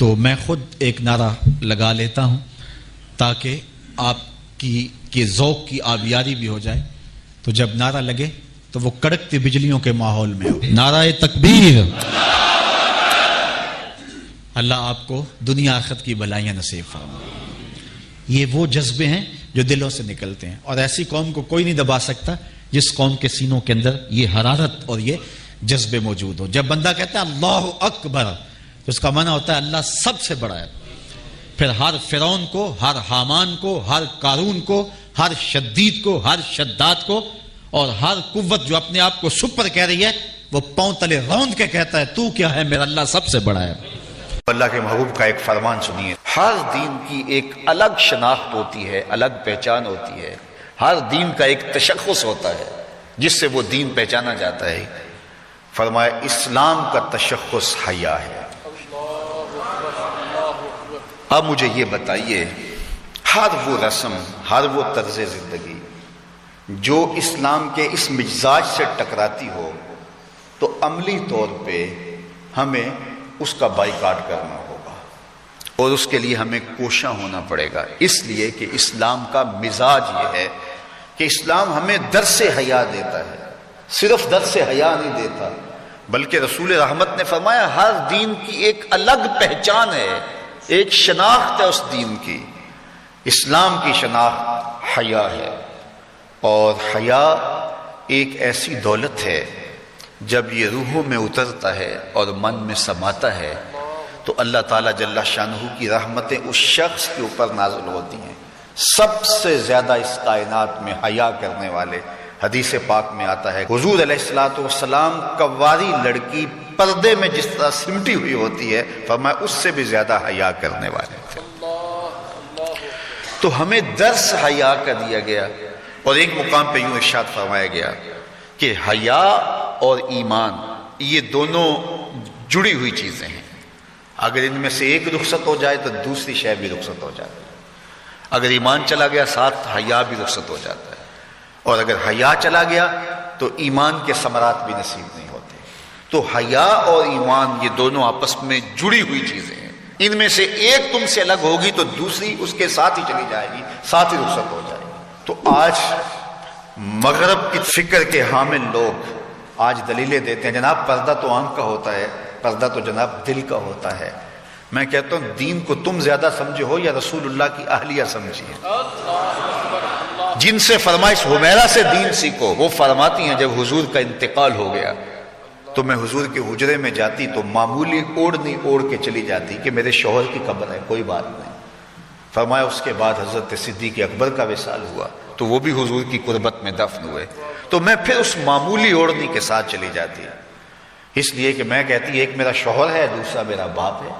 تو میں خود ایک نعرہ لگا لیتا ہوں تاکہ آپ کی ذوق کی آبیاری بھی ہو جائے. تو جب نعرہ لگے تو وہ کڑکتی بجلیوں کے ماحول میں ہو. نعرہ تکبیر. اللہ آپ کو دنیا آخرت کی بھلائیاں نصیب فرمائے. یہ وہ جذبے ہیں جو دلوں سے نکلتے ہیں، اور ایسی قوم کو کوئی نہیں دبا سکتا جس قوم کے سینوں کے اندر یہ حرارت اور یہ جذبے موجود ہو. جب بندہ کہتا ہے اللہ اکبر تو اس کا معنی ہوتا ہے اللہ سب سے بڑا ہے. پھر ہر فرعون کو، ہر حامان کو، ہر قارون کو، ہر شدید کو، ہر شداد کو، اور ہر قوت جو اپنے آپ کو سپر کہہ رہی ہے وہ پاؤں تلے روند کے کہتا ہے تو کیا ہے، میرا اللہ سب سے بڑا ہے. اللہ کے محبوب کا ایک فرمان سنیے. ہر دین کی ایک الگ شناخت ہوتی ہے، الگ پہچان ہوتی ہے. ہر دین کا ایک تشخص ہوتا ہے جس سے وہ دین پہچانا جاتا ہے. فرمایا اسلام کا تشخص حیا ہے. اب مجھے یہ بتائیے، ہر وہ رسم، ہر وہ طرز زندگی جو اسلام کے اس مزاج سے ٹکراتی ہو تو عملی طور پہ ہمیں اس کا بائیکاٹ کرنا ہوگا، اور اس کے لیے ہمیں کوشاں ہونا پڑے گا. اس لیے کہ اسلام کا مزاج یہ ہے کہ اسلام ہمیں درس حیا دیتا ہے. صرف درس حیا نہیں دیتا بلکہ رسول رحمت نے فرمایا ہر دین کی ایک الگ پہچان ہے، ایک شناخت ہے اس دین کی. اسلام کی شناخت حیا ہے، اور حیا ایک ایسی دولت ہے جب یہ روحوں میں اترتا ہے اور من میں سماتا ہے تو اللہ تعالیٰ جل شانہ کی رحمتیں اس شخص کے اوپر نازل ہوتی ہیں. سب سے زیادہ اس کائنات میں حیا کرنے والے، حدیث پاک میں آتا ہے حضور علیہ الصلوۃ والسلام کواری لڑکی پردے میں جس طرح سمٹی ہوئی ہوتی ہے، فرمایا اس سے بھی زیادہ حیا کرنے والے تھے. تو ہمیں درس حیا کا دیا گیا، اور ایک مقام پہ یوں ارشاد فرمایا گیا کہ حیا اور ایمان یہ دونوں جڑی ہوئی چیزیں ہیں. اگر ان میں سے ایک رخصت ہو جائے تو دوسری شے بھی رخصت ہو جاتی ہے. اگر ایمان چلا گیا ساتھ حیا بھی رخصت ہو جاتا ہے، اور اگر حیا چلا گیا تو ایمان کے ثمرات بھی نصیب نہیں ہوتے. تو حیا اور ایمان یہ دونوں آپس میں جڑی ہوئی چیزیں ہیں. ان میں سے ایک تم سے الگ ہوگی تو دوسری اس کے ساتھ ہی چلی جائے گی، ساتھ ہی رخصت ہو جائے گی. تو آج مغرب کی فکر کے حامل لوگ آج دلیلیں دیتے ہیں جناب پردہ تو آنکھ کا ہوتا ہے، پردہ تو جناب دل کا ہوتا ہے. میں کہتا ہوں دین کو تم زیادہ سمجھے ہو یا رسول اللہ کی اہلیہ سمجھیے. جن سے فرمائش حمیرہ سے دین سیکھو، وہ فرماتی ہیں جب حضور کا انتقال ہو گیا تو میں حضور کے حجرے میں جاتی تو معمولی اوڑھنی اوڑھ کے چلی جاتی کہ میرے شوہر کی قبر ہے، کوئی بات نہیں. فرمایا اس کے بعد حضرت صدیق اکبر کا وصال ہوا تو وہ بھی حضور کی قربت میں دفن ہوئے، تو میں پھر اس معمولی اوڑھنی کے ساتھ چلی جاتی. اس لیے کہ میں کہتی ایک میرا شوہر ہے، دوسرا میرا باپ ہے،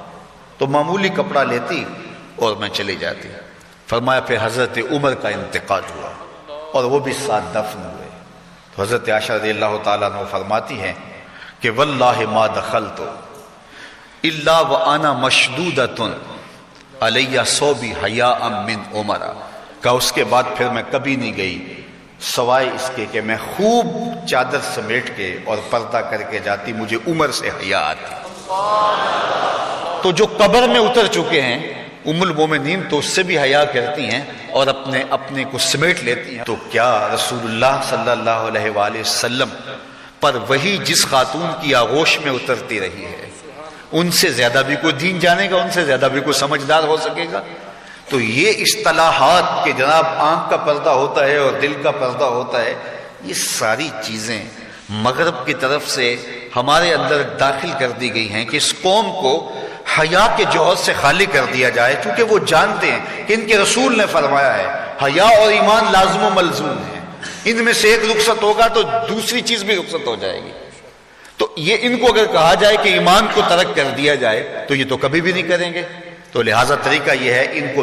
تو معمولی کپڑا لیتی اور میں چلی جاتی. فرمایا پھر حضرت عمر کا انتقال ہوا اور وہ بھی ساتھ دفن ہوئے. تو حضرت عائشہ رضی اللہ تعالیٰ عنہ فرماتی ہیں کہ واللہ ما دخلت الا وانا مشدودۃ علیہ صوبی حیاء من عمر. کہ اس کے بعد پھر میں کبھی نہیں گئی سوائے اس کے کہ میں خوب چادر سمیٹ کے اور پردہ کر کے جاتی، مجھے عمر سے حیا آتی. تو جو قبر میں اتر چکے ہیں ام المومنین تو اس سے بھی حیا کرتی ہیں اور اپنے کو سمیٹ لیتی ہیں. تو کیا رسول اللہ صلی اللہ علیہ وآلہ وسلم پر وہی جس خاتون کی آغوش میں اترتی رہی ہے ان سے زیادہ بھی کوئی دین جانے گا، ان سے زیادہ بھی کوئی سمجھدار ہو سکے گا؟ تو یہ اصطلاحات کہ جناب آنکھ کا پردہ ہوتا ہے اور دل کا پردہ ہوتا ہے، یہ ساری چیزیں مغرب کی طرف سے ہمارے اندر داخل کر دی گئی ہیں کہ اس قوم کو حیا کے جوہر سے خالی کر دیا جائے، چونکہ وہ جانتے ہیں کہ ان کے رسول نے فرمایا ہے حیا اور ایمان لازم و ملزوم ہیں، ان میں سے ایک رخصت ہوگا تو دوسری چیز بھی رخصت ہو جائے گی. تو یہ ان کو اگر کہا جائے کہ ایمان کو ترک کر دیا جائے تو یہ تو کبھی بھی نہیں کریں گے. تو لہٰذا طریقہ یہ ہے ان کو